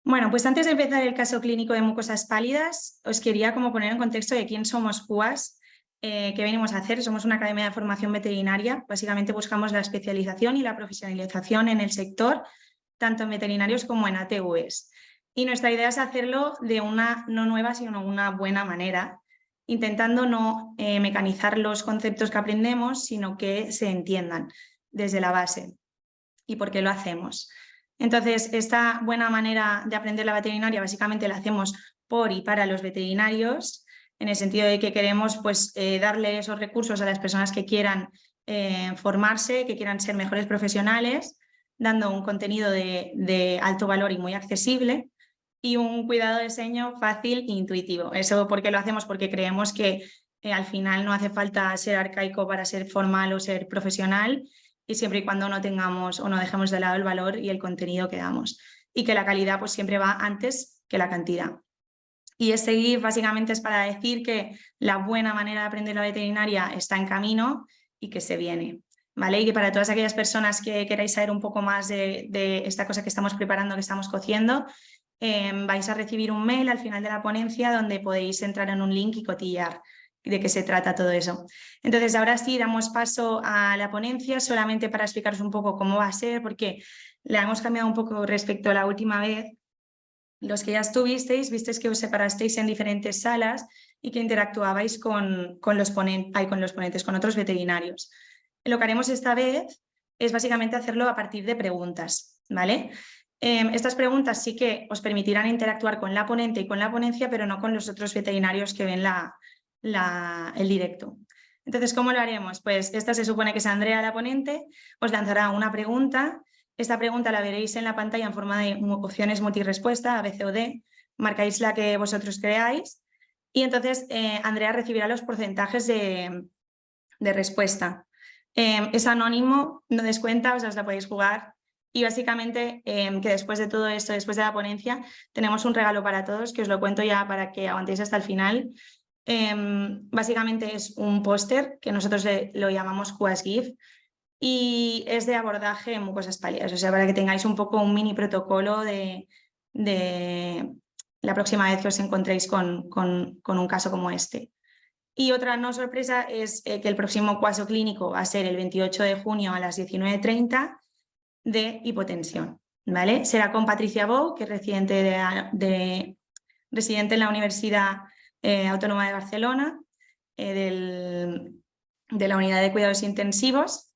Bueno, pues antes de empezar el caso clínico de mucosas pálidas, os quería como poner en contexto de quién somos CUAS, qué venimos a hacer. Somos una academia de formación veterinaria. Básicamente buscamos la especialización y la profesionalización en el sector, tanto en veterinarios como en ATVs. Y nuestra idea es hacerlo de una no nueva, sino una buena manera, intentando no mecanizar los conceptos que aprendemos, sino que se entiendan desde la base. ¿Y por qué lo hacemos? Entonces, esta buena manera de aprender la veterinaria básicamente la hacemos por y para los veterinarios, en el sentido de que queremos pues, darle esos recursos a las personas que quieran formarse, que quieran ser mejores profesionales, dando un contenido de alto valor y muy accesible y un cuidado de diseño fácil e intuitivo. ¿Eso por qué lo hacemos? Porque creemos que al final no hace falta ser arcaico para ser formal o ser profesional, y siempre y cuando no tengamos o no dejemos de lado el valor y el contenido que damos. Y que la calidad pues siempre va antes que la cantidad. Y este GIF básicamente es para decir que la buena manera de aprender la veterinaria está en camino y que se viene. ¿Vale? Y que para todas aquellas personas que queráis saber un poco más de esta cosa que estamos preparando, que estamos cociendo, vais a recibir un mail al final de la ponencia donde podéis entrar en un link y cotillar de qué se trata todo eso. Entonces, ahora sí damos paso a la ponencia, solamente para explicaros un poco cómo va a ser, porque la hemos cambiado un poco respecto a la última vez. Los que ya estuvisteis, visteis que os separasteis en diferentes salas y que interactuabais con los ponentes, con otros veterinarios. Lo que haremos esta vez es básicamente hacerlo a partir de preguntas, ¿vale? Estas preguntas sí que os permitirán interactuar con la ponente y con la ponencia, pero no con los otros veterinarios que ven el directo. Entonces, ¿cómo lo haremos? Pues esta se supone que es Andrea, la ponente, os lanzará una pregunta. Esta pregunta la veréis en la pantalla en forma de opciones multirespuesta, A, B, C o D. Marcáis la que vosotros creáis y entonces Andrea recibirá los porcentajes de respuesta. Es anónimo, no descuenta, os la podéis jugar. Y básicamente que después de todo esto, después de la ponencia, tenemos un regalo para todos, que os lo cuento ya para que aguantéis hasta el final. Básicamente es un póster que nosotros lo llamamos QAS GIF y es de abordaje en mucosas pálidas, o sea, para que tengáis un poco un mini protocolo de la próxima vez que os encontréis con un caso como este. Y otra no sorpresa es que el próximo caso clínico va a ser el 28 de junio a las 19:30 de hipotensión, ¿vale? Será con Patricia Bou, que es residente en la Universidad Autónoma de Barcelona, de la Unidad de Cuidados Intensivos.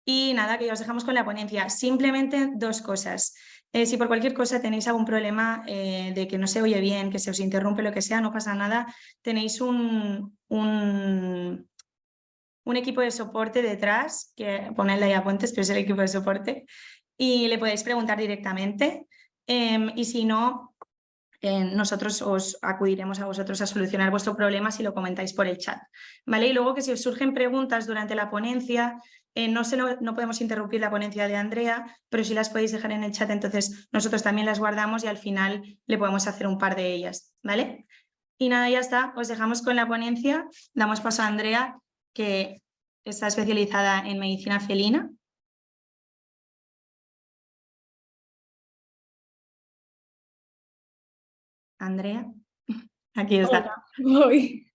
Y nada, que ya os dejamos con la ponencia. Simplemente dos cosas. Si por cualquier cosa tenéis algún problema de que no se oye bien, que se os interrumpe, lo que sea, no pasa nada. Tenéis un equipo de soporte detrás, que ponedle ahí apuntes, pero es el equipo de soporte, y le podéis preguntar directamente. Y si no, nosotros os acudiremos a vosotros a solucionar vuestro problema si lo comentáis por el chat, ¿vale? Y luego que si os surgen preguntas durante la ponencia, no podemos interrumpir la ponencia de Andrea, pero sí las podéis dejar en el chat, entonces nosotros también las guardamos y al final le podemos hacer un par de ellas, ¿vale? Y nada, ya está, os dejamos con la ponencia, damos paso a Andrea, que está especializada en medicina felina. Andrea, aquí está. Hola, voy.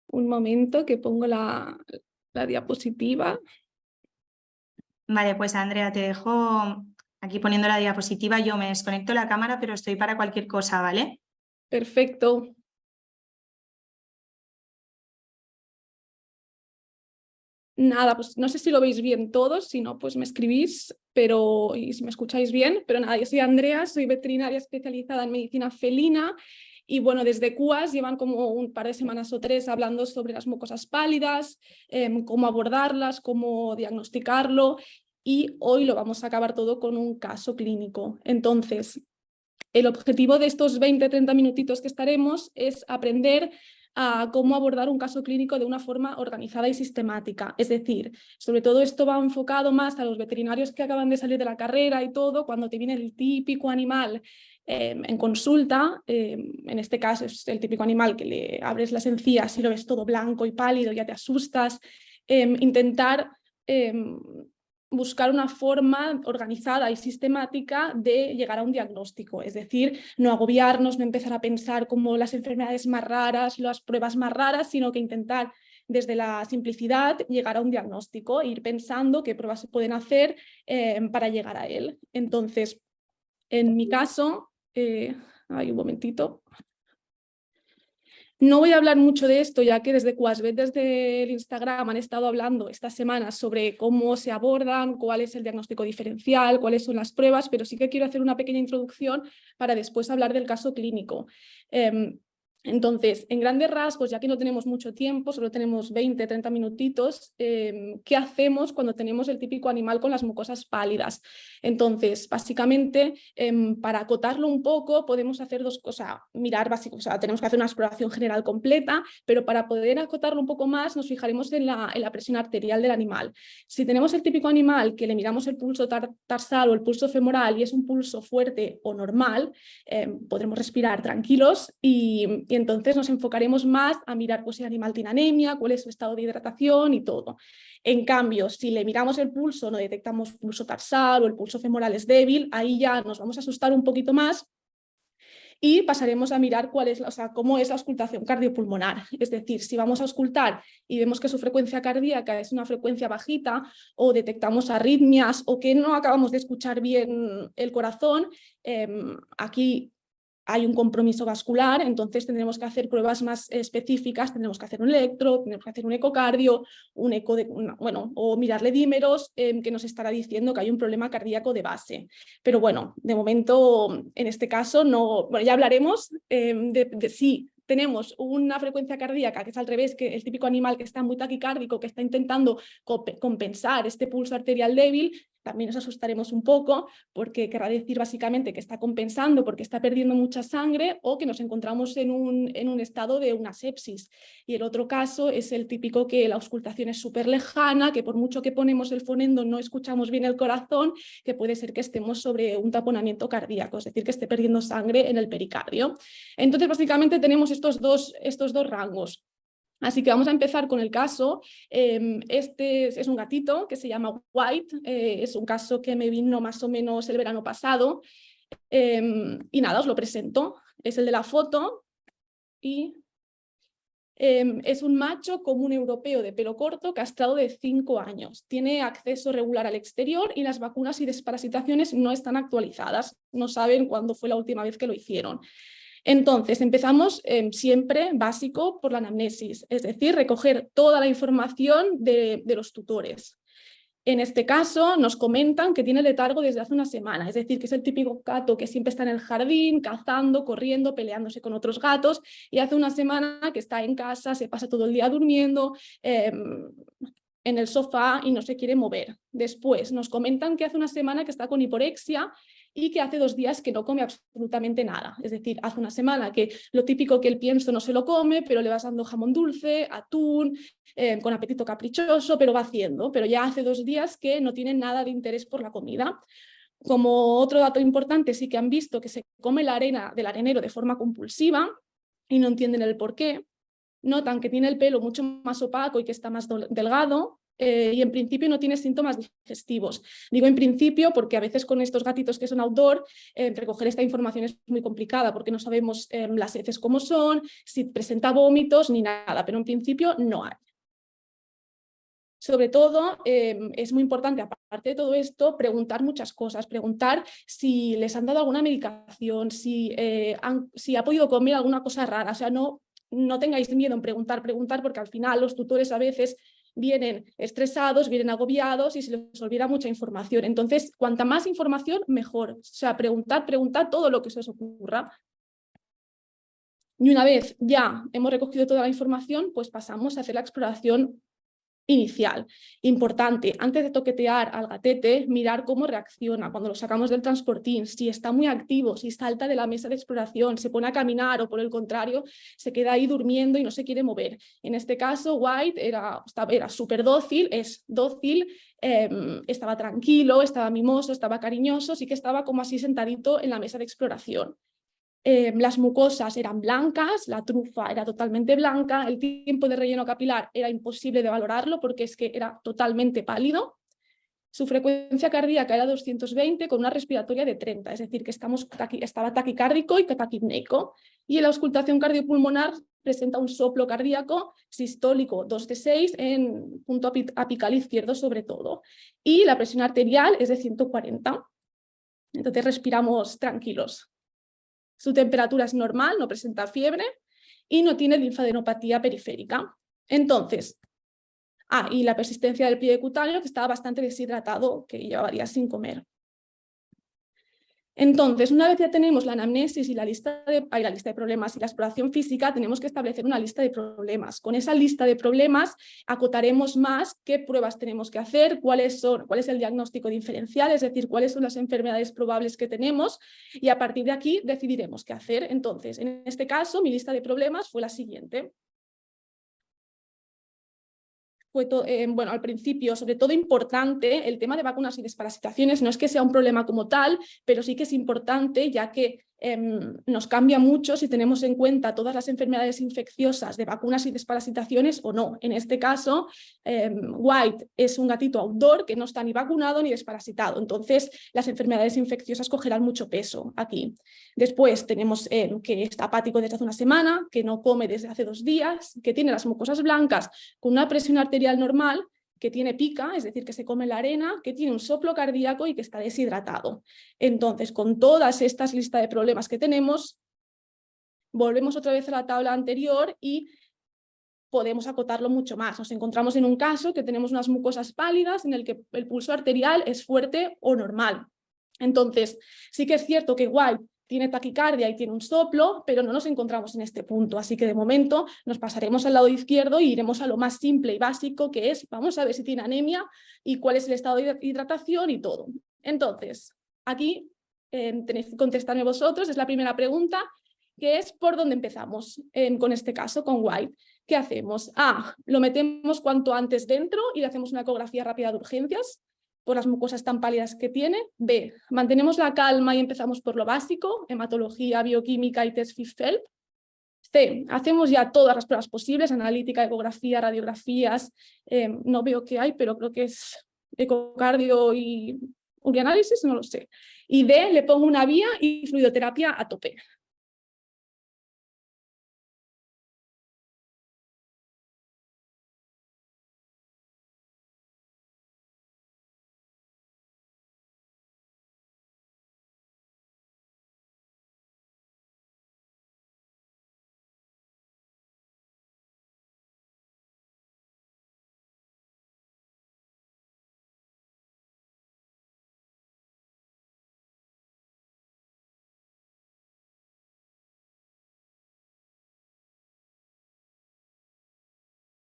Un momento que pongo la diapositiva. Vale, pues Andrea, te dejo aquí poniendo la diapositiva. Yo me desconecto la cámara, pero estoy para cualquier cosa, ¿vale? Perfecto. Nada, pues no sé si lo veis bien todos, si no, pues me escribís, y si me escucháis bien, pero nada, yo soy Andrea, soy veterinaria especializada en medicina felina y bueno, desde CUAS llevan como un par de semanas o 3 hablando sobre las mucosas pálidas, cómo abordarlas, cómo diagnosticarlo y hoy lo vamos a acabar todo con un caso clínico. Entonces, el objetivo de estos 20-30 minutitos que estaremos es aprender a cómo abordar un caso clínico de una forma organizada y sistemática. Es decir, sobre todo esto va enfocado más a los veterinarios que acaban de salir de la carrera y todo, cuando te viene el típico animal en consulta, en este caso es el típico animal que le abres las encías y lo ves todo blanco y pálido, ya te asustas, intentar buscar una forma organizada y sistemática de llegar a un diagnóstico, es decir, no agobiarnos, no empezar a pensar como las enfermedades más raras, las pruebas más raras, sino que intentar desde la simplicidad llegar a un diagnóstico e ir pensando qué pruebas se pueden hacer para llegar a él. Entonces, en mi caso, hay un momentito. No voy a hablar mucho de esto, ya que desde Quasvet, desde el Instagram, han estado hablando estas semanas sobre cómo se abordan, cuál es el diagnóstico diferencial, cuáles son las pruebas, pero sí que quiero hacer una pequeña introducción para después hablar del caso clínico. Entonces, en grandes rasgos, ya que no tenemos mucho tiempo, solo tenemos 20, 30 minutitos, ¿qué hacemos cuando tenemos el típico animal con las mucosas pálidas? Entonces, básicamente, para acotarlo un poco, podemos hacer dos cosas, mirar básico, o sea, tenemos que hacer una exploración general completa, pero para poder acotarlo un poco más, nos fijaremos en la presión arterial del animal. Si tenemos el típico animal que le miramos el pulso tarsal o el pulso femoral y es un pulso fuerte o normal, podremos respirar tranquilos y entonces nos enfocaremos más a mirar pues, si el animal tiene anemia, cuál es su estado de hidratación y todo. En cambio, si le miramos el pulso, no detectamos pulso tarsal o el pulso femoral es débil, ahí ya nos vamos a asustar un poquito más y pasaremos a mirar cuál es, cómo es la auscultación cardiopulmonar. Es decir, si vamos a auscultar y vemos que su frecuencia cardíaca es una frecuencia bajita o detectamos arritmias o que no acabamos de escuchar bien el corazón, aquí hay un compromiso vascular, entonces tendremos que hacer pruebas más específicas, tendremos que hacer un electro, tendremos que hacer un ecocardio, un eco o mirarle dímeros que nos estará diciendo que hay un problema cardíaco de base. Pero bueno, de momento, en este caso, no, bueno, ya hablaremos de si tenemos una frecuencia cardíaca que es al revés, que el típico animal que está muy taquicárdico, que está intentando compensar este pulso arterial débil, también nos asustaremos un poco porque querrá decir básicamente que está compensando porque está perdiendo mucha sangre o que nos encontramos en un estado de una sepsis. Y el otro caso es el típico que la auscultación es súper lejana, que por mucho que ponemos el fonendo no escuchamos bien el corazón, que puede ser que estemos sobre un taponamiento cardíaco, es decir, que esté perdiendo sangre en el pericardio. Entonces, básicamente tenemos estos dos rangos. Así que vamos a empezar con el caso. Este es un gatito que se llama White, es un caso que me vino más o menos el verano pasado y nada, os lo presento. Es el de la foto y es un macho común europeo de pelo corto castrado de 5 años. Tiene acceso regular al exterior y las vacunas y desparasitaciones no están actualizadas. No saben cuándo fue la última vez que lo hicieron. Entonces, empezamos siempre básico por la anamnesis, es decir, recoger toda la información de los tutores. En este caso, nos comentan que tiene letargo desde hace una semana, es decir, que es el típico gato que siempre está en el jardín, cazando, corriendo, peleándose con otros gatos, y hace una semana que está en casa, se pasa todo el día durmiendo en el sofá y no se quiere mover. Después, nos comentan que hace una semana que está con hiporexia y que hace 2 días que no come absolutamente nada. Es decir, hace una semana que lo típico que el pienso no se lo come, pero le vas dando jamón dulce, atún, con apetito caprichoso, pero va haciendo. Pero ya hace 2 días que no tiene nada de interés por la comida. Como otro dato importante, sí que han visto que se come la arena del arenero de forma compulsiva y no entienden el por qué. Notan que tiene el pelo mucho más opaco y que está más delgado. Y en principio no tiene síntomas digestivos. Digo en principio porque a veces con estos gatitos que son outdoor, recoger esta información es muy complicada porque no sabemos las heces cómo son, si presenta vómitos ni nada, pero en principio no hay. Sobre todo, es muy importante, aparte de todo esto, preguntar muchas cosas, preguntar si les han dado alguna medicación, si ha podido comer alguna cosa rara, o sea, no tengáis miedo en preguntar, porque al final los tutores a veces vienen estresados, vienen agobiados y se les olvida mucha información. Entonces, cuanta más información, mejor. O sea, preguntad todo lo que se os ocurra. Y una vez ya hemos recogido toda la información, pues pasamos a hacer la exploración inicial. Importante, antes de toquetear al gatete, mirar cómo reacciona cuando lo sacamos del transportín, si está muy activo, si salta de la mesa de exploración, se pone a caminar o por el contrario, se queda ahí durmiendo y no se quiere mover. En este caso, White era súper dócil, es dócil, estaba tranquilo, estaba mimoso, estaba cariñoso, sí que estaba como así sentadito en la mesa de exploración. Las mucosas eran blancas, la trufa era totalmente blanca, el tiempo de relleno capilar era imposible de valorarlo porque es que era totalmente pálido. Su frecuencia cardíaca era 220 con una respiratoria de 30, es decir, que estaba taquicárdico y taquipneico. Y en la auscultación cardiopulmonar presenta un soplo cardíaco sistólico 2 de 6 en punto apical izquierdo sobre todo. Y la presión arterial es de 140. Entonces respiramos tranquilos. Su temperatura es normal, no presenta fiebre y no tiene linfadenopatía periférica. Entonces, y la persistencia del pliegue cutáneo, que estaba bastante deshidratado, que llevaba días sin comer. Entonces, una vez ya tenemos la anamnesis y la lista de problemas y la exploración física, tenemos que establecer una lista de problemas. Con esa lista de problemas acotaremos más qué pruebas tenemos que hacer, cuál es el diagnóstico diferencial, es decir, cuáles son las enfermedades probables que tenemos, y a partir de aquí decidiremos qué hacer. Entonces, en este caso, mi lista de problemas fue la siguiente. Bueno, al principio, sobre todo importante, el tema de vacunas y desparasitaciones no es que sea un problema como tal, pero sí que es importante, ya que nos cambia mucho si tenemos en cuenta todas las enfermedades infecciosas de vacunas y desparasitaciones o no. En este caso, White es un gatito outdoor que no está ni vacunado ni desparasitado, entonces las enfermedades infecciosas cogerán mucho peso aquí. Después tenemos que está apático desde hace una semana, que no come desde hace 2 días, que tiene las mucosas blancas con una presión arterial normal, que tiene pica, es decir, que se come la arena, que tiene un soplo cardíaco y que está deshidratado. Entonces, con todas estas listas de problemas que tenemos, volvemos otra vez a la tabla anterior y podemos acotarlo mucho más. Nos encontramos en un caso que tenemos unas mucosas pálidas en el que el pulso arterial es fuerte o normal. Entonces, sí que es cierto que White tiene taquicardia y tiene un soplo, pero no nos encontramos en este punto. Así que de momento nos pasaremos al lado izquierdo y iremos a lo más simple y básico, que es, vamos a ver si tiene anemia y cuál es el estado de hidratación y todo. Entonces, aquí tenéis que contestarme vosotros, es la primera pregunta, que es por dónde empezamos con este caso, con White. ¿Qué hacemos? Lo metemos cuanto antes dentro y le hacemos una ecografía rápida de urgencias por las mucosas tan pálidas que tiene. B, mantenemos la calma y empezamos por lo básico, hematología, bioquímica y test FIF-PHELP. C, hacemos ya todas las pruebas posibles, analítica, ecografía, radiografías, no veo qué hay, pero creo que es ecocardio y urianálisis, no lo sé. Y D, le pongo una vía y fluidoterapia a tope.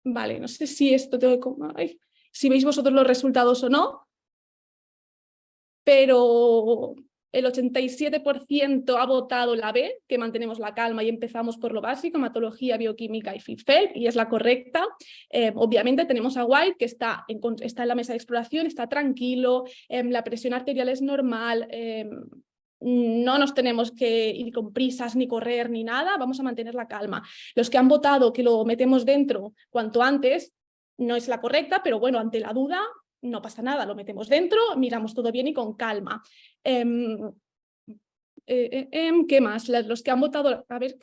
Vale, no sé si esto tengo que... Ay, si veis vosotros los resultados o no, pero el 87% ha votado la B, que mantenemos la calma y empezamos por lo básico, hematología, bioquímica y FIF-PHELP, y es la correcta. Obviamente tenemos a White, que está en la mesa de exploración, está tranquilo, la presión arterial es normal, no nos tenemos que ir con prisas ni correr ni nada, vamos a mantener la calma. Los que han votado que lo metemos dentro cuanto antes, no es la correcta, pero bueno, ante la duda no pasa nada, lo metemos dentro, miramos todo bien y con calma. ¿Qué más? Los que han votado... A ver,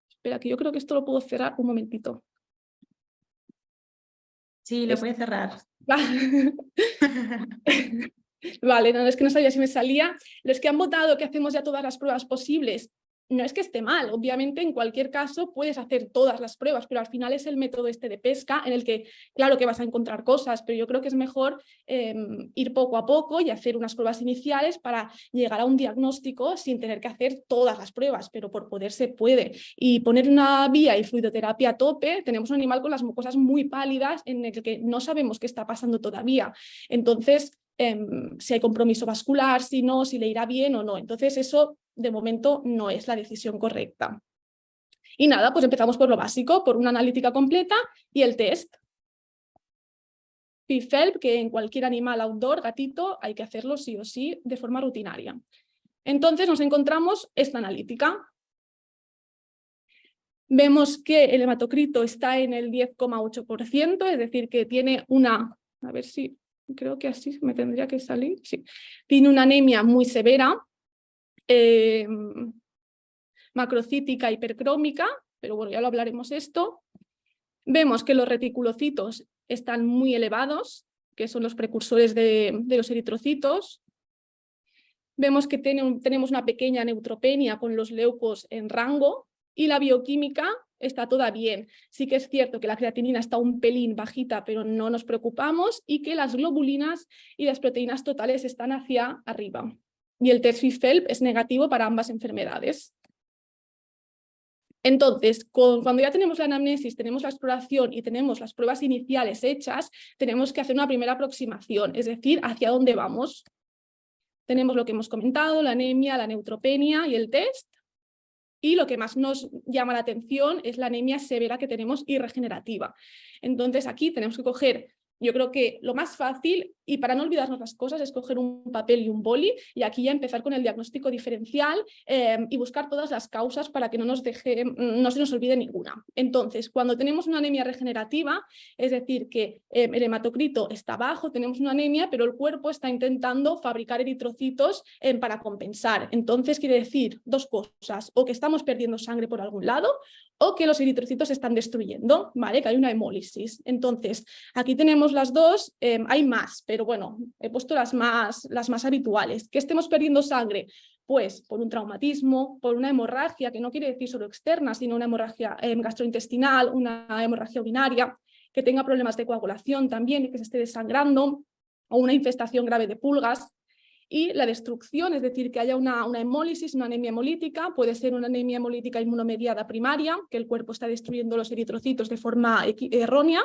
espera, que yo creo que esto lo puedo cerrar un momentito. Sí, lo puede cerrar. Vale, no, es que no sabía si me salía. Los que han votado que hacemos ya todas las pruebas posibles, no es que esté mal, obviamente en cualquier caso puedes hacer todas las pruebas, pero al final es el método este de pesca en el que claro que vas a encontrar cosas, pero yo creo que es mejor ir poco a poco y hacer unas pruebas iniciales para llegar a un diagnóstico sin tener que hacer todas las pruebas, pero por poder se puede. Y poner una vía y fluidoterapia a tope, tenemos un animal con las mucosas muy pálidas en el que no sabemos qué está pasando todavía. Entonces, si hay compromiso vascular, si no, si le irá bien o no. Entonces eso de momento no es la decisión correcta. Y nada, pues empezamos por lo básico, por una analítica completa y el test. FIF-PHELP, que en cualquier animal outdoor, gatito, hay que hacerlo sí o sí de forma rutinaria. Entonces nos encontramos esta analítica. Vemos que el hematocrito está en el 10,8%, es decir, que tiene una... A ver si creo que así me tendría que salir, sí. Tiene una anemia muy severa, macrocítica hipercrómica, pero bueno, ya lo hablaremos esto. Vemos que los reticulocitos están muy elevados, que son los precursores de los eritrocitos. Vemos que tenemos una pequeña neutropenia con los leucos en rango y la bioquímica está toda bien. Sí que es cierto que la creatinina está un pelín bajita, pero no nos preocupamos, y que las globulinas y las proteínas totales están hacia arriba. Y el test FIB-FeLP es negativo para ambas enfermedades. Entonces, cuando ya tenemos la anamnesis, tenemos la exploración y tenemos las pruebas iniciales hechas, tenemos que hacer una primera aproximación, es decir, hacia dónde vamos. Tenemos lo que hemos comentado, la anemia, la neutropenia y el test. Y lo que más nos llama la atención es la anemia severa que tenemos y regenerativa. Entonces aquí tenemos que coger, yo creo que lo más fácil, y para no olvidarnos las cosas, es coger un papel y un boli, y aquí ya empezar con el diagnóstico diferencial y buscar todas las causas para que no se nos olvide ninguna. Entonces, cuando tenemos una anemia regenerativa, es decir, que el hematocrito está bajo, tenemos una anemia, pero el cuerpo está intentando fabricar eritrocitos para compensar. Entonces, quiere decir dos cosas: o que estamos perdiendo sangre por algún lado, o que los eritrocitos se están destruyendo, ¿vale? Que hay una hemólisis. Entonces, aquí tenemos las dos, hay más, pero bueno, he puesto las más habituales. Que estemos perdiendo sangre, pues por un traumatismo, por una hemorragia, que no quiere decir solo externa, sino una hemorragia gastrointestinal, una hemorragia urinaria, que tenga problemas de coagulación también, que se esté desangrando, o una infestación grave de pulgas. Y la destrucción, es decir, que haya una hemólisis, una anemia hemolítica, puede ser una anemia hemolítica inmunomediada primaria, que el cuerpo está destruyendo los eritrocitos de forma errónea,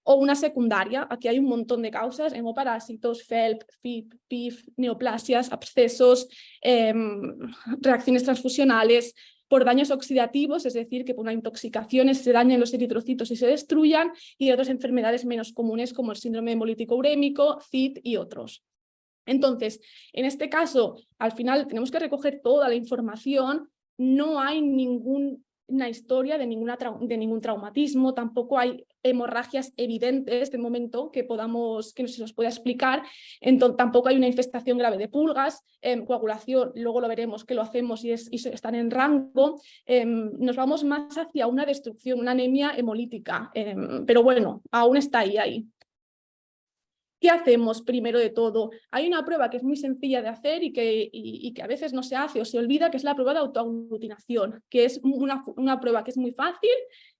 o una secundaria. Aquí hay un montón de causas: hemoparásitos, FeLP, FIP, PIF, neoplasias, abscesos, reacciones transfusionales, por daños oxidativos, es decir, que por una intoxicación se dañen los eritrocitos y se destruyan, y de otras enfermedades menos comunes como el síndrome hemolítico urémico, CID y otros. Entonces, en este caso, al final tenemos que recoger toda la información. No hay ninguna historia de ningún traumatismo, tampoco hay hemorragias evidentes de momento que se nos pueda explicar. Entonces, tampoco hay una infestación grave de pulgas, coagulación, luego lo veremos que lo hacemos y están en rango. Nos vamos más hacia una destrucción, una anemia hemolítica, pero bueno, aún está ahí. ¿Qué hacemos primero de todo? Hay una prueba que es muy sencilla de hacer y que a veces no se hace o se olvida, que es la prueba de autoaglutinación, que es una prueba que es muy fácil,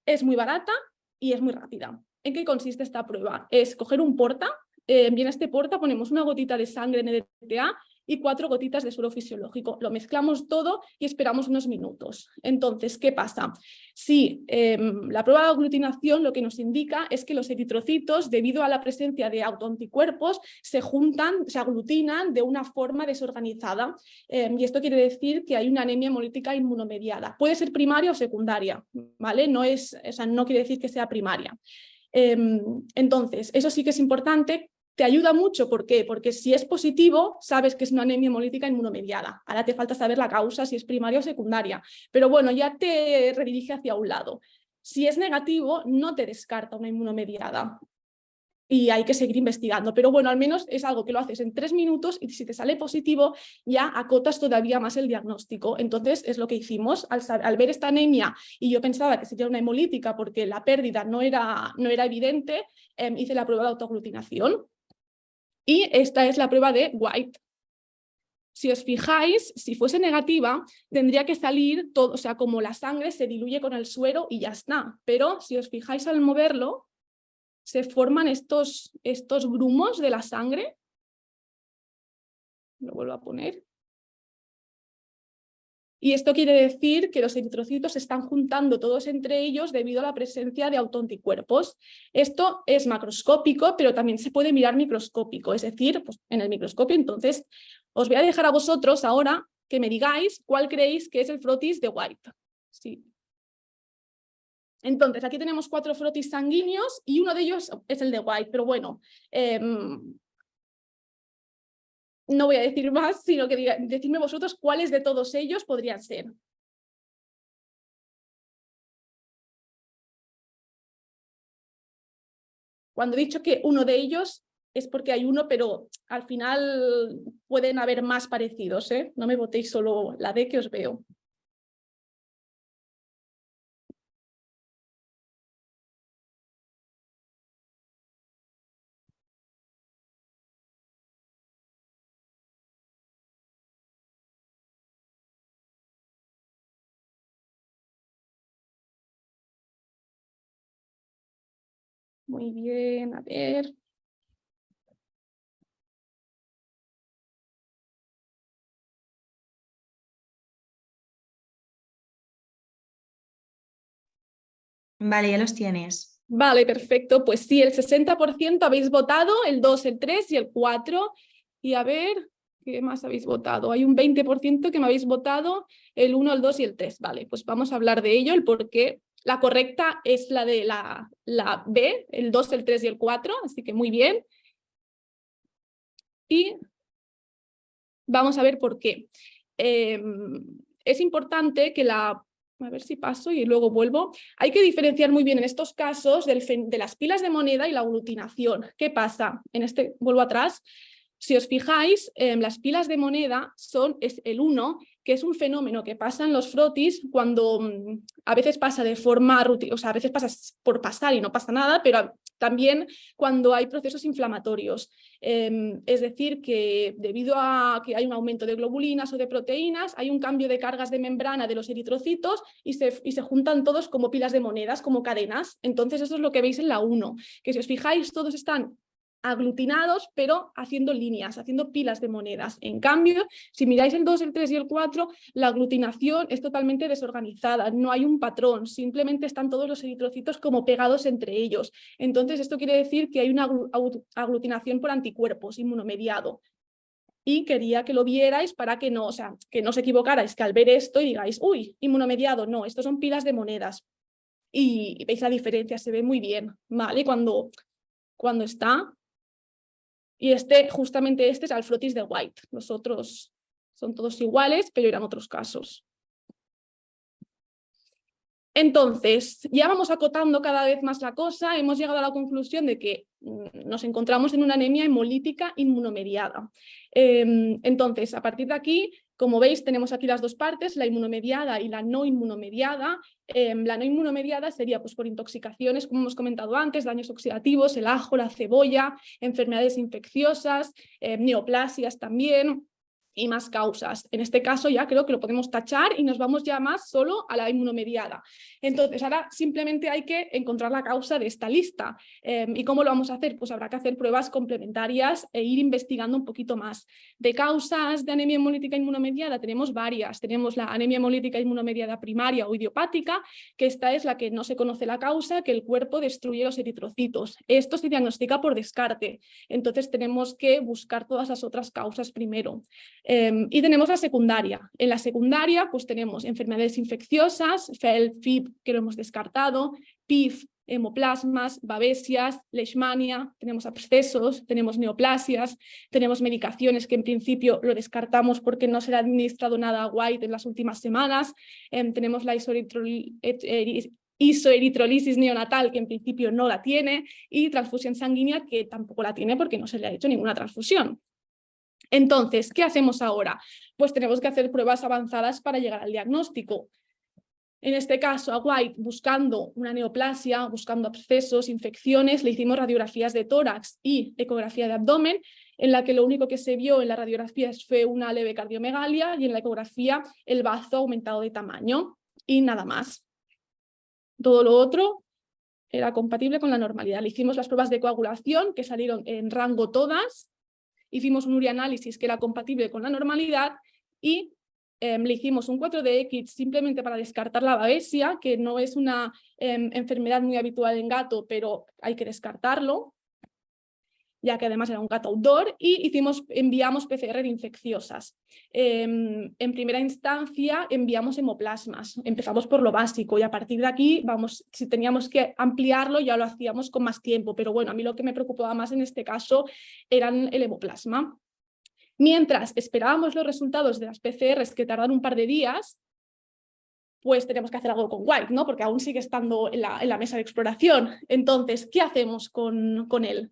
es muy barata y es muy rápida. ¿En qué consiste esta prueba? Es coger un porta, y en este porta ponemos una gotita de sangre NDTA y 4 gotitas de suero fisiológico. Lo mezclamos todo y esperamos unos minutos. Entonces, ¿qué pasa? Si la prueba de aglutinación lo que nos indica es que los eritrocitos, debido a la presencia de autoanticuerpos, se juntan, se aglutinan de una forma desorganizada. Y esto quiere decir que hay una anemia hemolítica inmunomediada. Puede ser primaria o secundaria, ¿vale? No quiere decir que sea primaria. Entonces, eso sí que es importante. Te ayuda mucho, ¿por qué? Porque si es positivo, sabes que es una anemia hemolítica inmunomediada. Ahora te falta saber la causa, si es primaria o secundaria. Pero bueno, ya te redirige hacia un lado. Si es negativo, no te descarta una inmunomediada. Y hay que seguir investigando. Pero bueno, al menos es algo que lo haces en 3 minutos, y si te sale positivo, ya acotas todavía más el diagnóstico. Entonces, es lo que hicimos. Al ver esta anemia, y yo pensaba que sería una hemolítica porque la pérdida no era evidente, hice la prueba de autoaglutinación. Y esta es la prueba de White. Si os fijáis, si fuese negativa, tendría que salir todo, o sea, como la sangre se diluye con el suero y ya está. Pero si os fijáis, al moverlo, se forman estos grumos de la sangre. Lo vuelvo a poner. Y esto quiere decir que los eritrocitos se están juntando todos entre ellos debido a la presencia de autoanticuerpos. Esto es macroscópico, pero también se puede mirar microscópico, es decir, pues en el microscopio. Entonces, os voy a dejar a vosotros ahora que me digáis cuál creéis que es el frotis de White. Sí. Entonces, aquí tenemos 4 frotis sanguíneos y uno de ellos es el de White, pero bueno, no voy a decir más, sino que decidme vosotros cuáles de todos ellos podrían ser. Cuando he dicho que uno de ellos, es porque hay uno, pero al final pueden haber más parecidos, ¿eh? No me votéis solo la D que os veo. Muy bien, a ver. Vale, ya los tienes. Vale, perfecto. Pues sí, el 60% habéis votado, el 2, el 3 y el 4. Y a ver, ¿qué más habéis votado? Hay un 20% que me habéis votado el 1, el 2 y el 3. Vale, pues vamos a hablar de ello, el por qué. La correcta es la de la B, el 2, el 3 y el 4, así que muy bien. Y vamos a ver por qué. Es importante que a ver si paso y luego vuelvo. Hay que diferenciar muy bien en estos casos de las pilas de moneda y la aglutinación. ¿Qué pasa? Vuelvo atrás. Si os fijáis, las pilas de moneda es el 1, que es un fenómeno que pasa en los frotis cuando a veces pasa de forma rutina, o sea, a veces pasa por pasar y no pasa nada, pero también cuando hay procesos inflamatorios. Es decir, que debido a que hay un aumento de globulinas o de proteínas, hay un cambio de cargas de membrana de los eritrocitos y se juntan todos como pilas de monedas, como cadenas. Entonces eso es lo que veis en la 1, que si os fijáis todos están aglutinados, pero haciendo líneas, haciendo pilas de monedas. En cambio, si miráis el 2, el 3 y el 4, la aglutinación es totalmente desorganizada, no hay un patrón, simplemente están todos los eritrocitos como pegados entre ellos. Entonces, esto quiere decir que hay una aglutinación por anticuerpos, inmunomediado. Y quería que lo vierais para que no, o sea, que no os equivocarais, que al ver esto y digáis, uy, inmunomediado, no, estos son pilas de monedas. Y veis la diferencia, se ve muy bien, ¿vale? Cuando está. Y justamente este es al frotis de White. Los otros son todos iguales, pero eran otros casos. Entonces, ya vamos acotando cada vez más la cosa. Hemos llegado a la conclusión de que nos encontramos en una anemia hemolítica inmunomediada. Entonces, a partir de aquí, como veis, tenemos aquí las dos partes, la inmunomediada y la no inmunomediada. La no inmunomediada sería pues, por intoxicaciones, como hemos comentado antes, daños oxidativos, el ajo, la cebolla, enfermedades infecciosas, neoplasias también, y más causas. En este caso ya creo que lo podemos tachar y nos vamos ya más solo a la inmunomediada. Entonces ahora simplemente hay que encontrar la causa de esta lista. ¿Y cómo lo vamos a hacer? Pues habrá que hacer pruebas complementarias e ir investigando un poquito más. De causas de anemia hemolítica inmunomediada tenemos varias. Tenemos la anemia hemolítica inmunomediada primaria o idiopática, que esta es la que no se conoce la causa, que el cuerpo destruye los eritrocitos. Esto se diagnostica por descarte. Entonces tenemos que buscar todas las otras causas primero. Y tenemos la secundaria. En la secundaria pues tenemos enfermedades infecciosas, FEL, FIB, que lo hemos descartado, PIF, hemoplasmas, babesias, leishmania, tenemos abscesos, tenemos neoplasias, tenemos medicaciones que en principio lo descartamos porque no se le ha administrado nada a White en las últimas semanas, tenemos la isoeritrolisis neonatal, que en principio no la tiene, y transfusión sanguínea, que tampoco la tiene porque no se le ha hecho ninguna transfusión. Entonces, ¿qué hacemos ahora? Pues tenemos que hacer pruebas avanzadas para llegar al diagnóstico. En este caso, a White, buscando una neoplasia, buscando abscesos, infecciones, le hicimos radiografías de tórax y ecografía de abdomen, en la que lo único que se vio en la radiografía fue una leve cardiomegalia y en la ecografía el bazo aumentado de tamaño y nada más. Todo lo otro era compatible con la normalidad. Le hicimos las pruebas de coagulación, que salieron en rango todas. Hicimos un urianálisis que era compatible con la normalidad y le hicimos un 4DX simplemente para descartar la babesia, que no es una enfermedad muy habitual en gato, pero hay que descartarlo, ya que además era un gato outdoor, y enviamos PCR de infecciosas. En primera instancia enviamos hemoplasmas, empezamos por lo básico y a partir de aquí, si teníamos que ampliarlo ya lo hacíamos con más tiempo, pero bueno, a mí lo que me preocupaba más en este caso eran el hemoplasma. Mientras esperábamos los resultados de las PCRs que tardan un par de días, pues tenemos que hacer algo con White, ¿no? Porque aún sigue estando en la mesa de exploración. Entonces, ¿qué hacemos con él?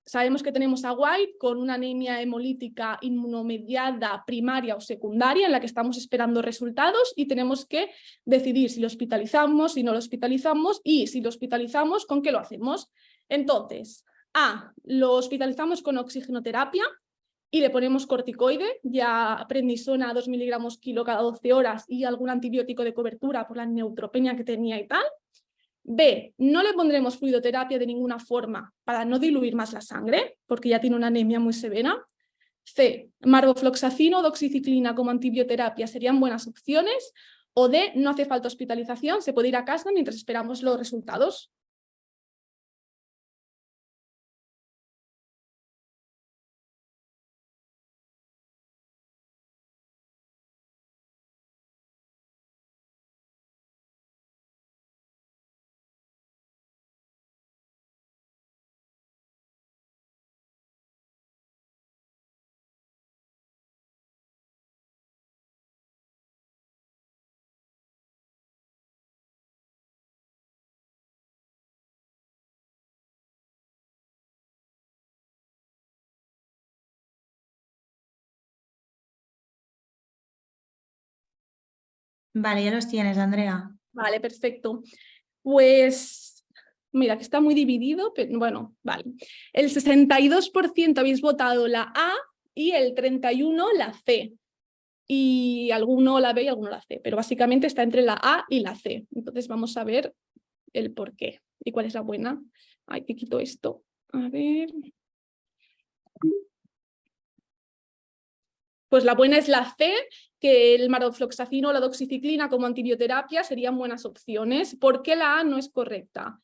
Sabemos que tenemos a White con una anemia hemolítica inmunomediada primaria o secundaria en la que estamos esperando resultados y tenemos que decidir si lo hospitalizamos, si no lo hospitalizamos y si lo hospitalizamos, ¿con qué lo hacemos? Entonces, lo hospitalizamos con oxigenoterapia y le ponemos corticoide, ya prednisona 2 miligramos kilo cada 12 horas y algún antibiótico de cobertura por la neutropenia que tenía y tal. B, no le pondremos fluidoterapia de ninguna forma para no diluir más la sangre, porque ya tiene una anemia muy severa. C, marbofloxacino o doxiciclina como antibioterapia serían buenas opciones. O D, no hace falta hospitalización, se puede ir a casa mientras esperamos los resultados. Vale, ya los tienes, Andrea. Vale, perfecto. Pues mira, que está muy dividido, pero bueno, vale. El 62% habéis votado la A y el 31% la C. Y alguno la B y alguno la C, pero básicamente está entre la A y la C. Entonces vamos a ver el por qué y cuál es la buena. Ay, que quito esto. A ver. Pues la buena es la C, que el marbofloxacino o la doxiciclina como antibioterapia serían buenas opciones. ¿Por qué la A no es correcta?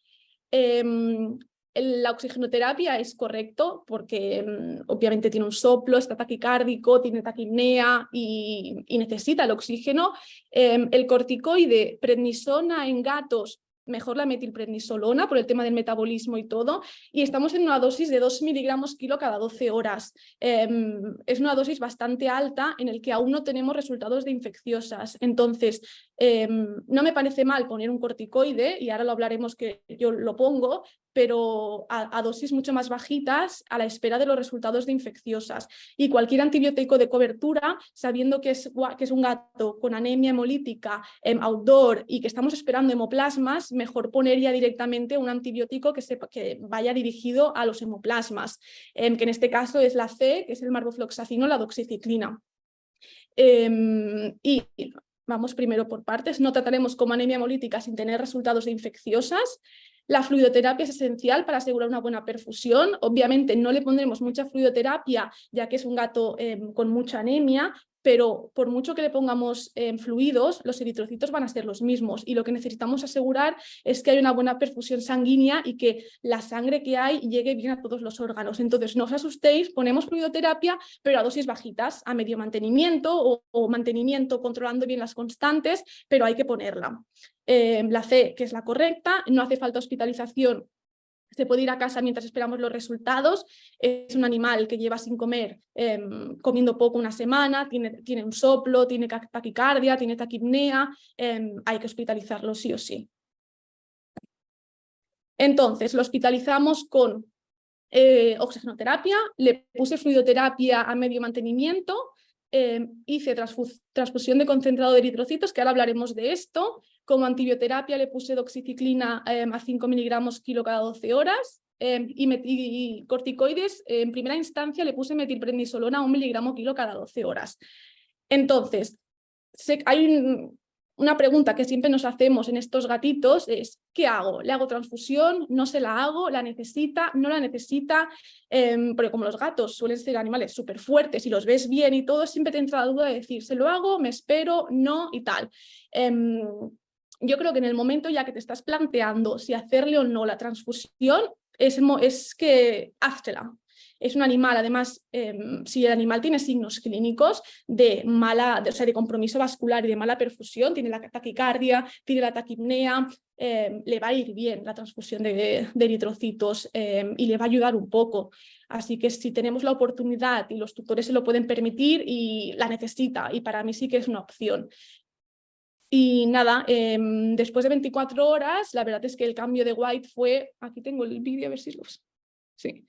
La oxigenoterapia es correcto porque obviamente tiene un soplo, está taquicárdico, tiene taquipnea y necesita el oxígeno. El corticoide prednisona en gatos, mejor la metilprednisolona por el tema del metabolismo y todo, y estamos en una dosis de 2 miligramos kilo cada 12 horas. Es una dosis bastante alta en el que aún no tenemos resultados de infecciosas. Entonces, no me parece mal poner un corticoide, y ahora lo hablaremos que yo lo pongo, pero a dosis mucho más bajitas a la espera de los resultados de infecciosas. Y cualquier antibiótico de cobertura, sabiendo que es un gato con anemia hemolítica outdoor y que estamos esperando hemoplasmas, mejor poner ya directamente un antibiótico que vaya dirigido a los hemoplasmas, que en este caso es la C, que es el marbofloxacino, la doxiciclina. Y vamos primero por partes. No trataremos como anemia hemolítica sin tener resultados de infecciosas. La fluidoterapia es esencial para asegurar una buena perfusión. Obviamente no le pondremos mucha fluidoterapia, ya que es un gato con mucha anemia, pero por mucho que le pongamos fluidos, los eritrocitos van a ser los mismos, y lo que necesitamos asegurar es que hay una buena perfusión sanguínea y que la sangre que hay llegue bien a todos los órganos. Entonces no os asustéis, ponemos fluidoterapia, pero a dosis bajitas, a medio mantenimiento o mantenimiento controlando bien las constantes, pero hay que ponerla. La C, que es la correcta, no hace falta hospitalización, se puede ir a casa mientras esperamos los resultados. Es un animal que lleva sin comer, comiendo poco una semana, tiene un soplo, tiene taquicardia, tiene taquipnea, hay que hospitalizarlo sí o sí. Entonces, lo hospitalizamos con oxigenoterapia, le puse fluidoterapia a medio mantenimiento, hice transfusión de concentrado de eritrocitos, que ahora hablaremos de esto. Como antibioterapia le puse doxiciclina a 5 miligramos kilo cada 12 horas. Y corticoides, en primera instancia le puse metilprednisolona a 1 miligramo kilo cada 12 horas. Entonces, hay una pregunta que siempre nos hacemos en estos gatitos es, ¿qué hago? ¿Le hago transfusión? ¿No se la hago? ¿La necesita? ¿No la necesita? Porque como los gatos suelen ser animales súper fuertes y los ves bien y todo, siempre te entra la duda de decir, ¿se lo hago? ¿Me espero? ¿No? Y tal. Yo creo que en el momento ya que te estás planteando si hacerle o no la transfusión, es que háztela. Es un animal, además, si el animal tiene signos clínicos de compromiso vascular y de mala perfusión, tiene la taquicardia, tiene la taquipnea, le va a ir bien la transfusión de eritrocitos y le va a ayudar un poco. Así que si tenemos la oportunidad y los tutores se lo pueden permitir y la necesita, y para mí sí que es una opción. Y nada, después de 24 horas, la verdad es que el cambio de White fue... Aquí tengo el vídeo, a ver si los... Sí.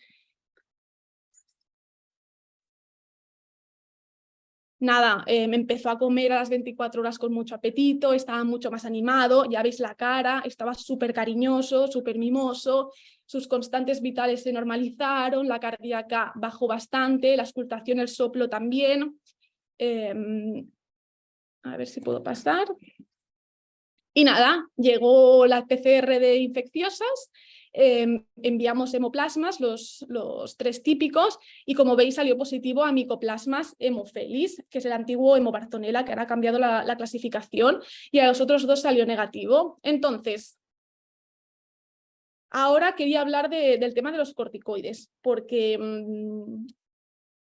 Nada, me empezó a comer a las 24 horas con mucho apetito, estaba mucho más animado, ya veis la cara, estaba súper cariñoso, súper mimoso, sus constantes vitales se normalizaron, la cardíaca bajó bastante, la auscultación, el soplo también. A ver si puedo pasar. Y nada, llegó la PCR de infecciosas, enviamos hemoplasmas, los 3 típicos, y como veis salió positivo a micoplasmas hemofelis, que es el antiguo hemobartonella, que ahora ha cambiado la clasificación, y a los otros 2 salió negativo. Entonces, ahora quería hablar del tema de los corticoides, porque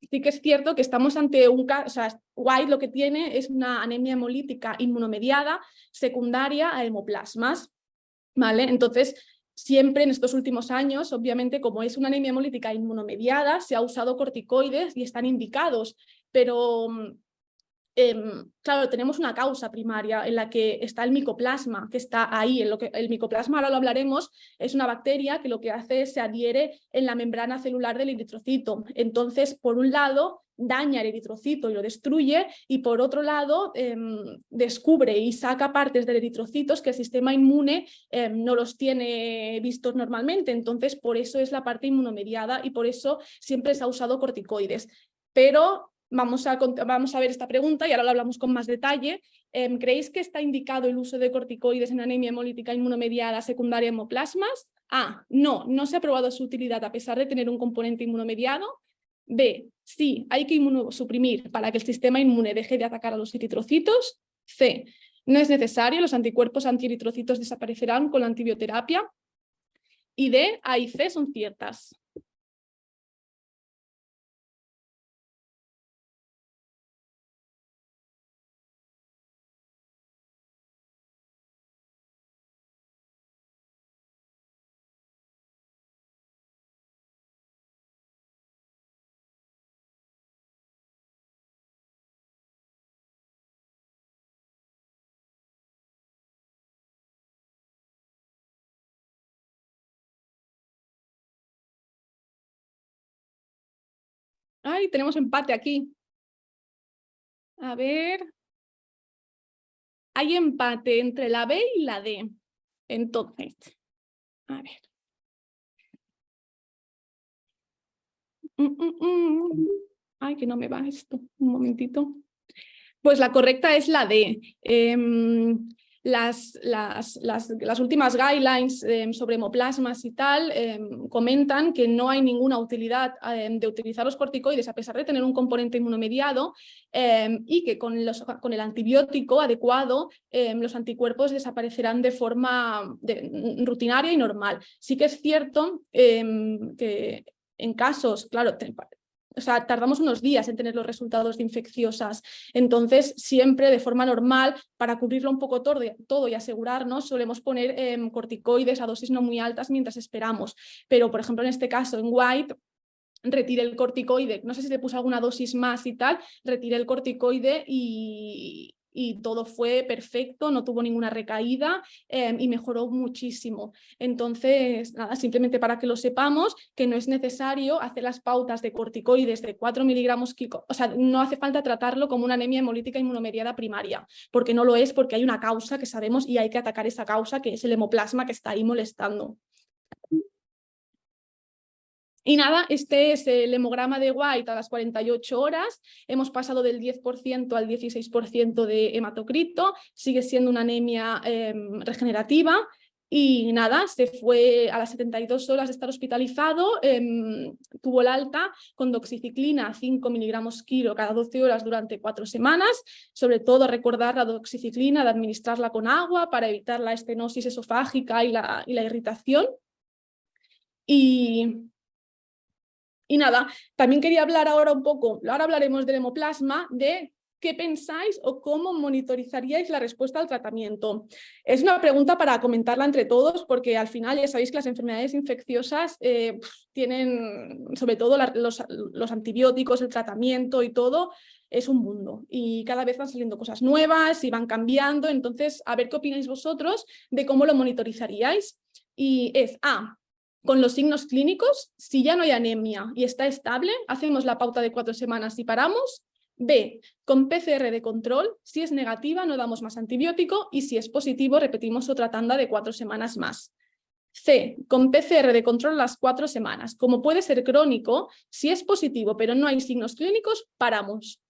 sí que es cierto que estamos ante un caso, o sea, White lo que tiene es una anemia hemolítica inmunomediada secundaria a hemoplasmas, ¿vale? Entonces, siempre en estos últimos años, obviamente, como es una anemia hemolítica inmunomediada, se ha usado corticoides y están indicados, pero claro, tenemos una causa primaria en la que está el micoplasma, que está ahí. El micoplasma, ahora lo hablaremos, es una bacteria que lo que hace es se adhiere en la membrana celular del eritrocito. Entonces, por un lado, daña el eritrocito y lo destruye, y por otro lado, descubre y saca partes del eritrocito que el sistema inmune no los tiene vistos normalmente. Entonces, por eso es la parte inmunomediada y por eso siempre se ha usado corticoides. Pero vamos a ver esta pregunta y ahora lo hablamos con más detalle. ¿Creéis que está indicado el uso de corticoides en anemia hemolítica inmunomediada secundaria a hemoplasmas? A, no se ha probado su utilidad a pesar de tener un componente inmunomediado. B, sí, hay que inmunosuprimir para que el sistema inmune deje de atacar a los eritrocitos. C, no es necesario, los anticuerpos antieritrocitos desaparecerán con la antibioterapia. Y D, A y C son ciertas. Ay, tenemos empate aquí. A ver. Hay empate entre la B y la D. Entonces, a ver. Ay, que no me va esto. Un momentito. Pues la correcta es la D. Las últimas guidelines sobre hemoplasmas y tal comentan que no hay ninguna utilidad de utilizar los corticoides a pesar de tener un componente inmunomediado y que con el antibiótico adecuado los anticuerpos desaparecerán de forma rutinaria y normal. Sí que es cierto que en casos, claro, o sea, tardamos unos días en tener los resultados de infecciosas. Entonces, siempre de forma normal, para cubrirlo un poco todo y asegurarnos, solemos poner corticoides a dosis no muy altas mientras esperamos. Pero, por ejemplo, en este caso, en White, retiré el corticoide, no sé si le puse alguna dosis más y tal, retiré el corticoide y todo fue perfecto, no tuvo ninguna recaída y mejoró muchísimo. Entonces, nada, simplemente para que lo sepamos, que no es necesario hacer las pautas de corticoides de 4 miligramos, o sea, no hace falta tratarlo como una anemia hemolítica inmunomediada primaria, porque no lo es, porque hay una causa que sabemos y hay que atacar esa causa, que es el hemoplasma que está ahí molestando. Y nada, este es el hemograma de White a las 48 horas. Hemos pasado del 10% al 16% de hematocrito. Sigue siendo una anemia regenerativa. Y nada, se fue a las 72 horas de estar hospitalizado, tuvo el alta con doxiciclina 5 miligramos kilo cada 12 horas durante 4 semanas. Sobre todo recordar la doxiciclina, de administrarla con agua para evitar la estenosis esofágica y la irritación. Y nada, también quería hablar ahora un poco, ahora hablaremos del hemoplasma, de qué pensáis o cómo monitorizaríais la respuesta al tratamiento. Es una pregunta para comentarla entre todos, porque al final ya sabéis que las enfermedades infecciosas tienen, sobre todo los antibióticos, el tratamiento y todo, es un mundo y cada vez van saliendo cosas nuevas y van cambiando. Entonces, a ver qué opináis vosotros de cómo lo monitorizaríais. Y es con los signos clínicos, si ya no hay anemia y está estable, hacemos la pauta de 4 semanas y paramos. B, con PCR de control, si es negativa no damos más antibiótico y si es positivo repetimos otra tanda de 4 semanas más. C, con PCR de control las 4 semanas. Como puede ser crónico, si es positivo pero no hay signos clínicos, paramos.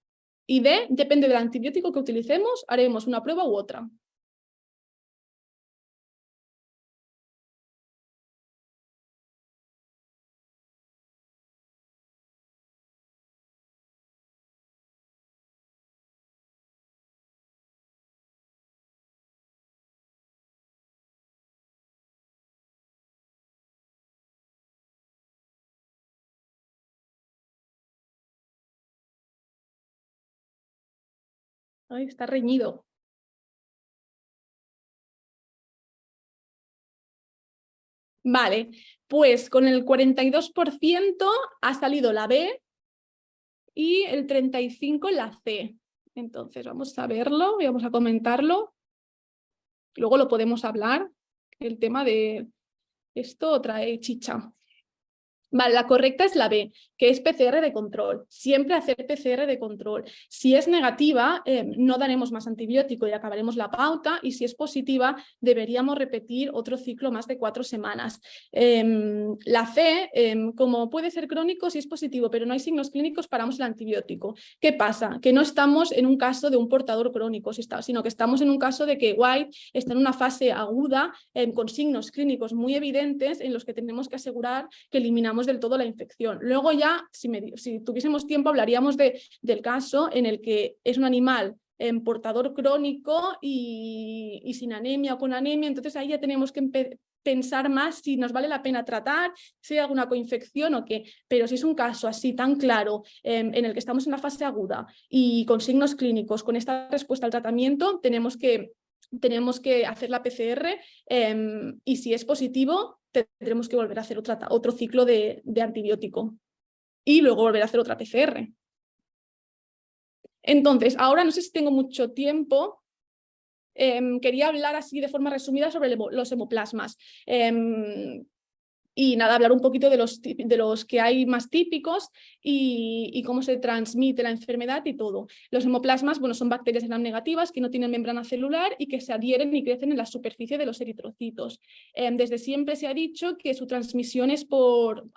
Y D, depende del antibiótico que utilicemos, haremos una prueba u otra. Ay, está reñido. Vale, pues con el 42% ha salido la B y el 35% la C. Entonces vamos a verlo y vamos a comentarlo. Luego lo podemos hablar. El tema de esto trae chicha. Vale, la correcta es la B, que es PCR de control. Siempre hacer PCR de control. Si es negativa, no daremos más antibiótico y acabaremos la pauta. Y si es positiva, deberíamos repetir otro ciclo más de 4 semanas. La C, como puede ser crónico, si es positivo, pero no hay signos clínicos, paramos el antibiótico. ¿Qué pasa? Que no estamos en un caso de un portador crónico, sino que estamos en un caso de que White está en una fase aguda con signos clínicos muy evidentes en los que tenemos que asegurar que eliminamos del todo la infección. Luego ya, si tuviésemos tiempo, hablaríamos del caso en el que es un animal portador crónico y sin anemia o con anemia. Entonces ahí ya tenemos que pensar más si nos vale la pena tratar, si hay alguna coinfección o qué. Pero si es un caso así tan claro en el que estamos en la fase aguda y con signos clínicos, con esta respuesta al tratamiento, tenemos que hacer la PCR y si es positivo tendremos que volver a hacer otro ciclo de antibiótico y luego volver a hacer otra PCR. Entonces, ahora no sé si tengo mucho tiempo. Quería hablar así de forma resumida sobre los hemoplasmas. Y nada, hablar un poquito de los que hay más típicos y cómo se transmite la enfermedad y todo. Los hemoplasmas, bueno, son bacterias gram negativas que no tienen membrana celular y que se adhieren y crecen en la superficie de los eritrocitos. Desde siempre se ha dicho que su transmisión es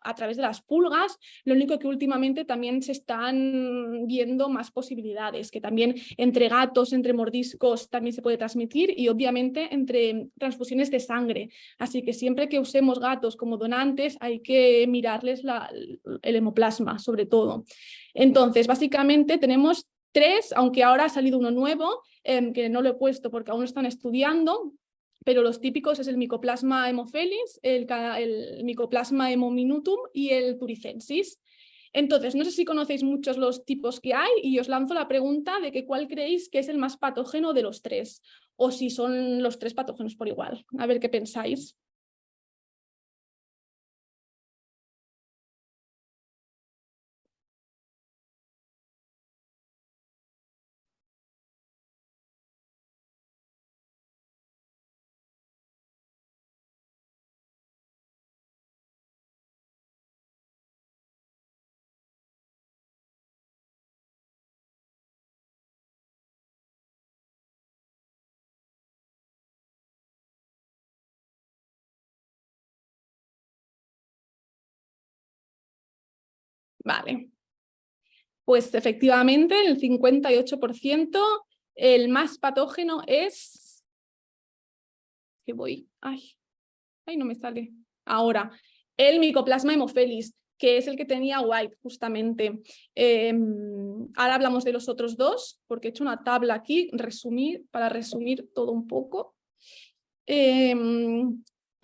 a través de las pulgas, lo único que últimamente también se están viendo más posibilidades, que también entre gatos, entre mordiscos también se puede transmitir y obviamente entre transfusiones de sangre. Así que siempre que usemos gatos como donantes hay que mirarles el hemoplasma sobre todo. Entonces básicamente tenemos 3, aunque ahora ha salido uno nuevo que no lo he puesto porque aún lo están estudiando, pero los típicos es el Mycoplasma haemophilus, el Mycoplasma haemominutum y el turicensis. Entonces, no sé si conocéis muchos los tipos que hay y os lanzo la pregunta de que cuál creéis que es el más patógeno de los 3 o si son los 3 patógenos por igual. A ver qué pensáis. Vale. Pues efectivamente, el 58%, el más patógeno es... Que voy... Ay, no me sale. Ahora, el Mycoplasma haemophilus, que es el que tenía White, justamente. Ahora hablamos de los otros 2, porque he hecho una tabla aquí, para resumir todo un poco.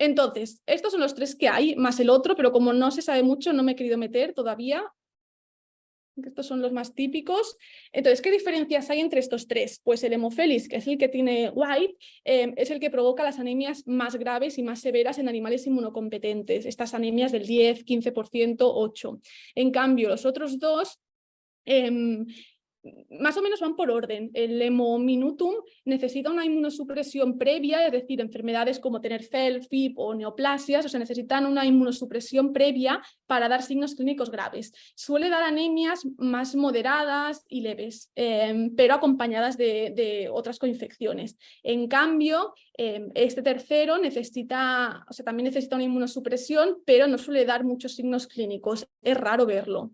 Entonces, estos son los 3 que hay, más el otro, pero como no se sabe mucho, no me he querido meter todavía. Estos son los más típicos. Entonces, ¿qué diferencias hay entre estos 3? Pues el Haemophilus, que es el que tiene White, es el que provoca las anemias más graves y más severas en animales inmunocompetentes. Estas anemias del 10, 15%, 8%. En cambio, los otros 2 más o menos van por orden. El hemominutum necesita una inmunosupresión previa, es decir, enfermedades como tener FEL, FIP o neoplasias, o sea, necesitan una inmunosupresión previa para dar signos clínicos graves. Suele dar anemias más moderadas y leves, pero acompañadas de otras coinfecciones. En cambio, este tercero necesita, o sea, también necesita una inmunosupresión, pero no suele dar muchos signos clínicos. Es raro verlo.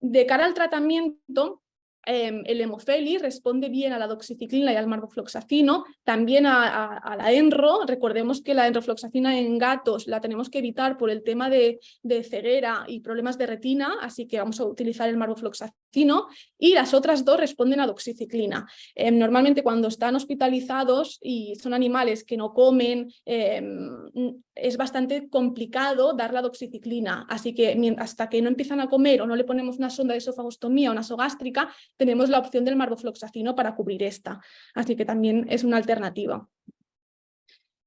De cara al tratamiento, el Hemofelis responde bien a la doxiciclina y al marvofloxacino, también a la enro. Recordemos que la enrofloxacina en gatos la tenemos que evitar por el tema de ceguera y problemas de retina, así que vamos a utilizar el marvofloxacino, y las otras dos responden a doxiciclina. Normalmente cuando están hospitalizados y son animales que no comen, es bastante complicado dar la doxiciclina, así que hasta que no empiezan a comer o no le ponemos una sonda de esofagostomía o nasogástrica, tenemos la opción del marvofloxacino para cubrir esta, así que también es una alternativa.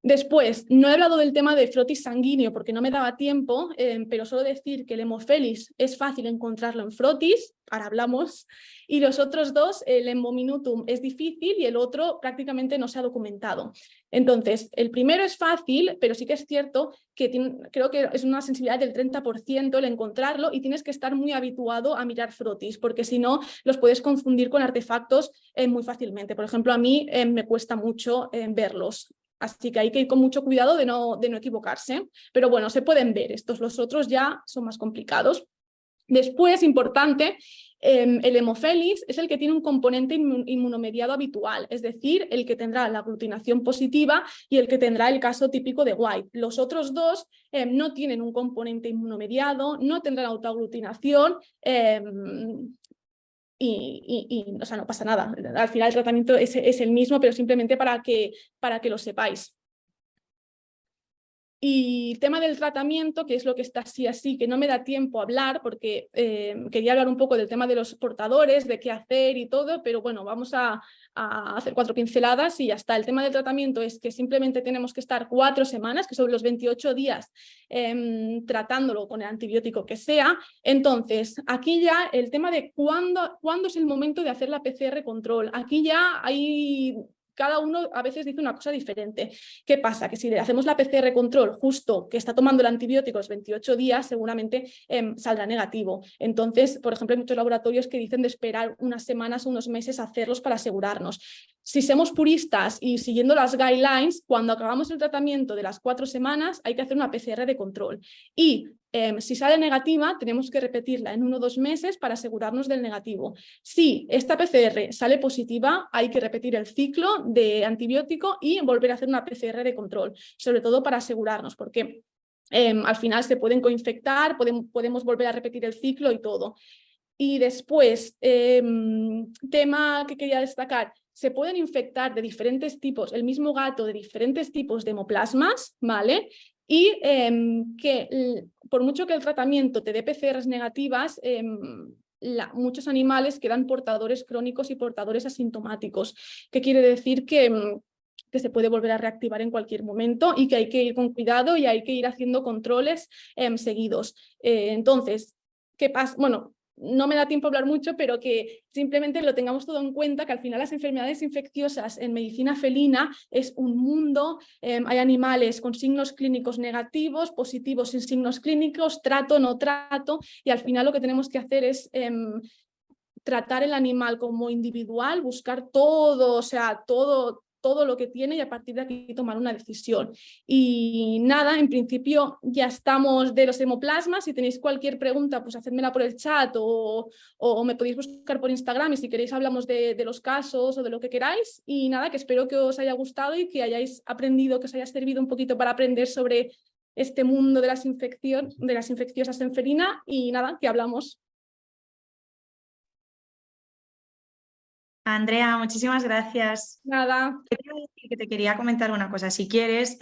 Después, no he hablado del tema de frotis sanguíneo porque no me daba tiempo, pero solo decir que el Hemofelis es fácil encontrarlo en frotis, ahora hablamos, y los otros dos, el Hemominutum es difícil y el otro prácticamente no se ha documentado. Entonces, el primero es fácil, pero sí que es cierto que creo que es una sensibilidad del 30% el encontrarlo y tienes que estar muy habituado a mirar frotis, porque si no los puedes confundir con artefactos muy fácilmente. Por ejemplo, a mí me cuesta mucho verlos. Así que hay que ir con mucho cuidado de no equivocarse. Pero bueno, se pueden ver. Los otros ya son más complicados. Después, importante, el Hemofelis es el que tiene un componente inmunomediado habitual, es decir, el que tendrá la aglutinación positiva y el que tendrá el caso típico de White. Los otros dos no tienen un componente inmunomediado, no tendrán autoaglutinación, o sea, no pasa nada. Al final el tratamiento es el mismo, pero simplemente para que lo sepáis. Y tema del tratamiento, que es lo que está así, que no me da tiempo a hablar porque quería hablar un poco del tema de los portadores, de qué hacer y todo, pero bueno, vamos a hacer 4 pinceladas y ya está. El tema del tratamiento es que simplemente tenemos que estar 4 semanas, que son los 28 días, tratándolo con el antibiótico que sea. Entonces, aquí ya el tema de cuándo es el momento de hacer la PCR control. Aquí ya hay... Cada uno a veces dice una cosa diferente. ¿Qué pasa? Que si le hacemos la PCR control justo que está tomando el antibiótico los 28 días, seguramente saldrá negativo. Entonces, por ejemplo, hay muchos laboratorios que dicen de esperar unas semanas o unos meses a hacerlos para asegurarnos. Si somos puristas y siguiendo las guidelines, cuando acabamos el tratamiento de las 4 semanas, hay que hacer una PCR de control. Y si sale negativa, tenemos que repetirla en 1 o 2 meses para asegurarnos del negativo. Si esta PCR sale positiva, hay que repetir el ciclo de antibiótico y volver a hacer una PCR de control, sobre todo para asegurarnos, porque al final se pueden coinfectar, podemos volver a repetir el ciclo y todo. Y después, tema que quería destacar, se pueden infectar de diferentes tipos, el mismo gato de diferentes tipos de hemoplasmas, ¿vale? Y que por mucho que el tratamiento te dé PCRs negativas, muchos animales quedan portadores crónicos y portadores asintomáticos, que quiere decir que se puede volver a reactivar en cualquier momento y que hay que ir con cuidado y hay que ir haciendo controles seguidos. Entonces, ¿qué pasa? Bueno, no me da tiempo a hablar mucho, pero que simplemente lo tengamos todo en cuenta, que al final las enfermedades infecciosas en medicina felina es un mundo. Hay animales con signos clínicos negativos, positivos sin signos clínicos, trato, no trato, y al final lo que tenemos que hacer es tratar el animal como individual, buscar todo, o sea, todo lo que tiene y a partir de aquí tomar una decisión. Y nada, en principio ya estamos de los hemoplasmas. Si tenéis cualquier pregunta, pues hacedmela por el chat o me podéis buscar por Instagram y si queréis hablamos de los casos o de lo que queráis. Y nada, que espero que os haya gustado y que hayáis aprendido, que os haya servido un poquito para aprender sobre este mundo de las infecciosas en felina y nada, que hablamos. Andrea, muchísimas gracias. Nada. Que te quería comentar una cosa, si quieres,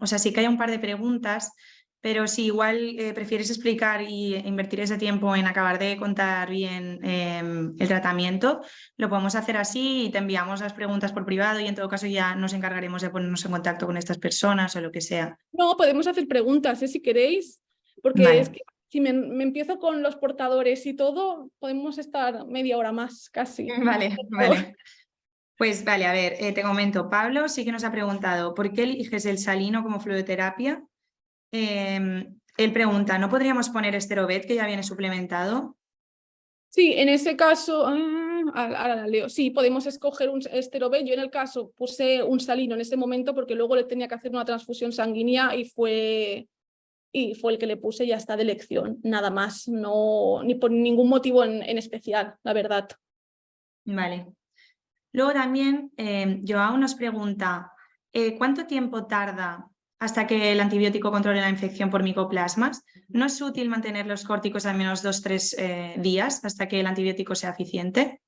o sea, sí que hay un par de preguntas, pero si igual prefieres explicar y invertir ese tiempo en acabar de contar bien el tratamiento, lo podemos hacer así y te enviamos las preguntas por privado y en todo caso ya nos encargaremos de ponernos en contacto con estas personas o lo que sea. No, podemos hacer preguntas, si queréis, porque Vale. es que Si me empiezo con los portadores y todo, podemos estar media hora más casi. Vale, vale. Pues vale, a ver, te comento. Pablo sí que nos ha preguntado, ¿por qué eliges el salino como fluidoterapia? Él pregunta, ¿no podríamos poner Esterovet que ya viene suplementado? Sí, en ese caso, ahora la leo. Sí, podemos escoger un Esterovet. Yo en el caso puse un salino en ese momento porque luego le tenía que hacer una transfusión sanguínea y fue el que le puse y ya está de elección. Nada más, no, ni por ningún motivo en especial, la verdad. Vale. Luego también Joao nos pregunta, ¿cuánto tiempo tarda hasta que el antibiótico controle la infección por micoplasmas? ¿No es útil mantener los córticos al menos 2-3 días hasta que el antibiótico sea eficiente?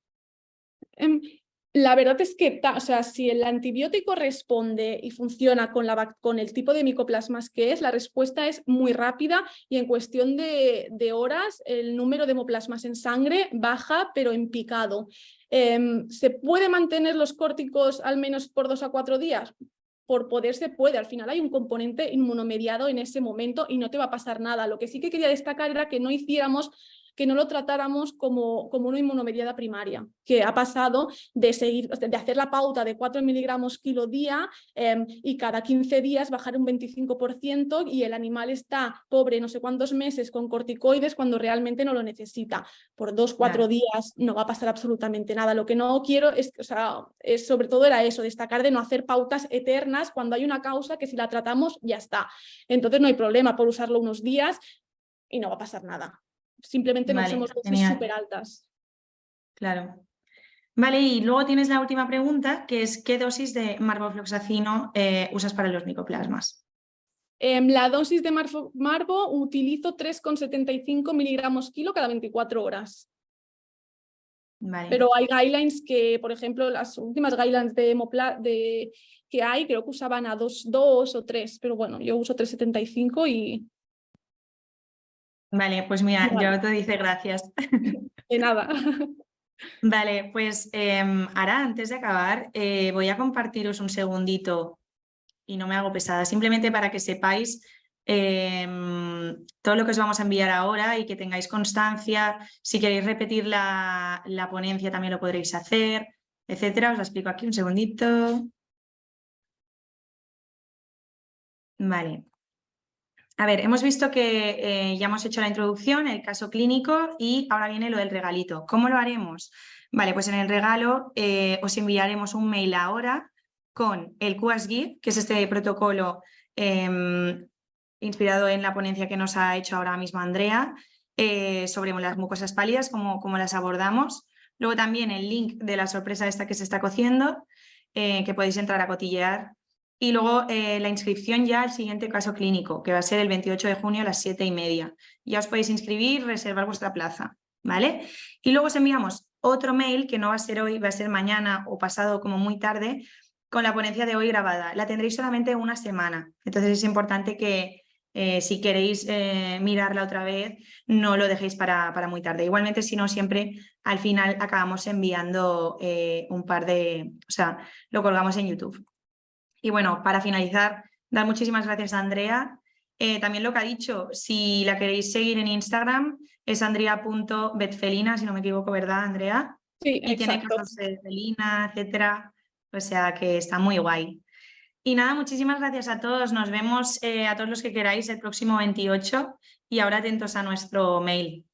La verdad es que, o sea, si el antibiótico responde y funciona con el tipo de micoplasmas que es, la respuesta es muy rápida y en cuestión de horas el número de hemoplasmas en sangre baja, pero en picado. ¿Se puede mantener los córticos al menos por 2 a 4 días? Por poder se puede, al final hay un componente inmunomediado en ese momento y no te va a pasar nada. Lo que sí que quería destacar era que no lo tratáramos como una inmunomediada primaria, que ha pasado de hacer la pauta de 4 miligramos kilo día y cada 15 días bajar un 25% y el animal está pobre no sé cuántos meses con corticoides cuando realmente no lo necesita. Por 2-4 Claro. días no va a pasar absolutamente nada. Lo que no quiero sobre todo era eso, destacar de no hacer pautas eternas cuando hay una causa que si la tratamos ya está. Entonces no hay problema por usarlo unos días y no va a pasar nada. Simplemente no Vale, usemos dosis genial. súper altas. Claro. Vale, y luego tienes la última pregunta, que es ¿qué dosis de marbofloxacino usas para los micoplasmas? La dosis de Marbo utilizo 3,75 miligramos kilo cada 24 horas. Vale, Pero hay guidelines que, por ejemplo, las últimas guidelines que hay, creo que usaban a 2 o 3, pero bueno, yo uso 3,75 y vale, pues mira, vale, yo te dice gracias. de nada. Vale, pues ahora antes de acabar voy a compartiros un segundito y no me hago pesada, simplemente para que sepáis todo lo que os vamos a enviar ahora y que tengáis constancia. Si queréis repetir la ponencia también lo podréis hacer, etcétera. Os la explico aquí un segundito. Vale. A ver, hemos visto que ya hemos hecho la introducción, el caso clínico y ahora viene lo del regalito. ¿Cómo lo haremos? Vale, pues en el regalo os enviaremos un mail ahora con el QASGIF, que es este protocolo inspirado en la ponencia que nos ha hecho ahora mismo Andrea sobre las mucosas pálidas, cómo las abordamos. Luego también el link de la sorpresa esta que se está cociendo, que podéis entrar a cotillear. Y luego la inscripción ya al siguiente caso clínico, que va a ser el 28 de junio a las 7:30. Ya os podéis inscribir, reservar vuestra plaza, ¿vale? Y luego os enviamos otro mail, que no va a ser hoy, va a ser mañana o pasado como muy tarde, con la ponencia de hoy grabada. La tendréis solamente una semana. Entonces es importante que si queréis mirarla otra vez, no lo dejéis para muy tarde. Igualmente, si no, siempre al final acabamos enviando un par de... O sea, lo colgamos en YouTube. Y bueno, para finalizar, dar muchísimas gracias a Andrea. También lo que ha dicho, si la queréis seguir en Instagram, es andrea.betfelina, si no me equivoco, ¿verdad, Andrea? Sí, Y tiene exacto. casos de felina, etcétera. O sea que está muy guay. Y nada, muchísimas gracias a todos. Nos vemos a todos los que queráis el próximo 28 y ahora atentos a nuestro mail.